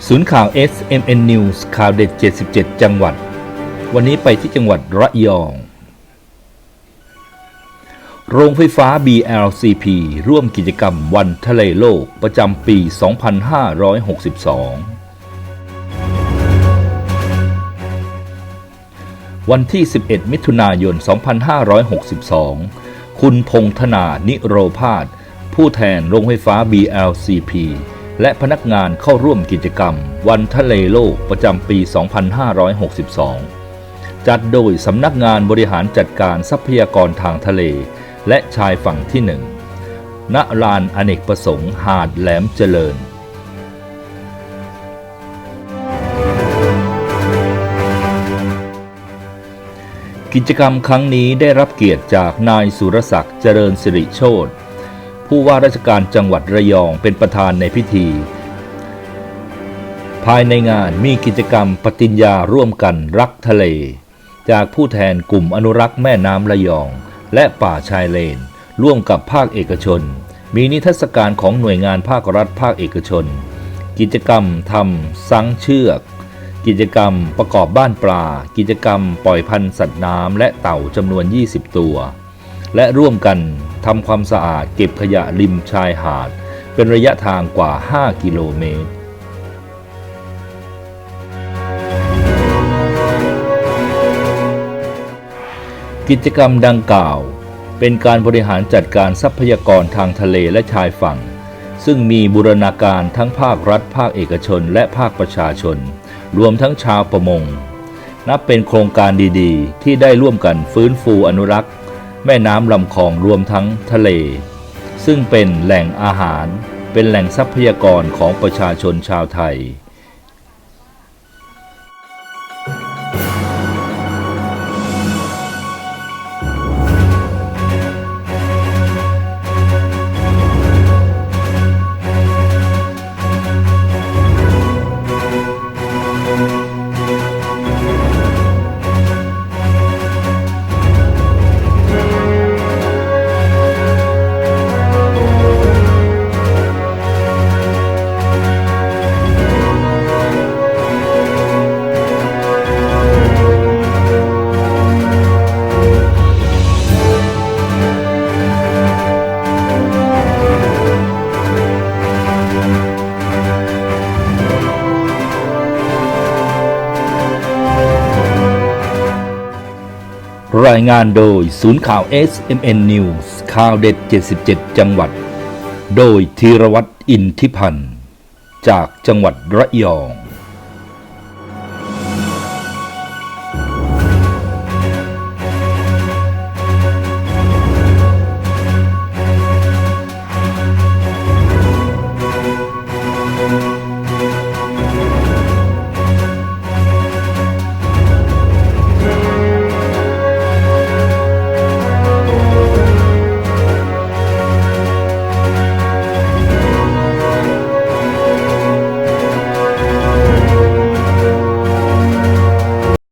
ศูนย์ข่าว SMN News ข่าวเด็ด77จังหวัดวันนี้ไปที่จังหวัดระยองโรงไฟฟ้า BLCP ร่วมกิจกรรมวันทะเลโลกประจำปี 2562 วันที่ 11 มิถุนายน 2562 คุณพงษ์ธนา นิโรภาส ผู้แทนโรงไฟฟ้า BLCP และพนักงานเข้าร่วมกิจกรรมวันทะเลโลกประจำปี 2562 จัดโดยสำนักงานบริหารจัดการทรัพยากรทางทะเลและชายฝั่งที่ 1 ณ ลานอเนกประสงค์หาดแหลมเจริญกิจกรรมครั้งนี้ได้รับเกียรติจากนายสุรศักดิ์เจริญสิริโชติผู้ว่าราชการจังหวัดระยองเป็นประธานในพิธีภายในงานมีกิจกรรมปฏิญญาร่วมกันรักทะเลจากผู้แทนกลุ่มอนุรักษ์แม่น้ำระยองและป่าชายเลนร่วมกับภาคเอกชนมีนิทรรศการของหน่วยงานภาครัฐภาคเอกชนกิจกรรมทำซังเชือกกิจกรรมประกอบบ้านปลากิจกรรมปล่อยพันธุ์สัตว์น้ำและเต่าจำนวน20ตัวและร่วมกันทำความสะอาดเก็บขยะริมชายหาดเป็นระยะทางกว่า5กิโลเมตรกิจกรรมดังกล่าวเป็นการบริหารจัดการทรัพยากรทางทะเลและชายฝั่งซึ่งมีบูรณาการทั้งภาครัฐภาคเอกชนและภาคประชาชนรวมทั้งชาวประมงนับเป็นโครงการดีๆที่ได้ร่วมกันฟื้นฟูอนุรักษ์แม่น้ำลำคลองรวมทั้งทะเลซึ่งเป็นแหล่งอาหารเป็นแหล่งทรัพยากรของประชาชนชาวไทยรายงานโดยศูนย์ข่าว SMN News ข่าวเด็ด77จังหวัดโดยธีรวัฒน์ อินทิพันธ์จากจังหวัดระยอง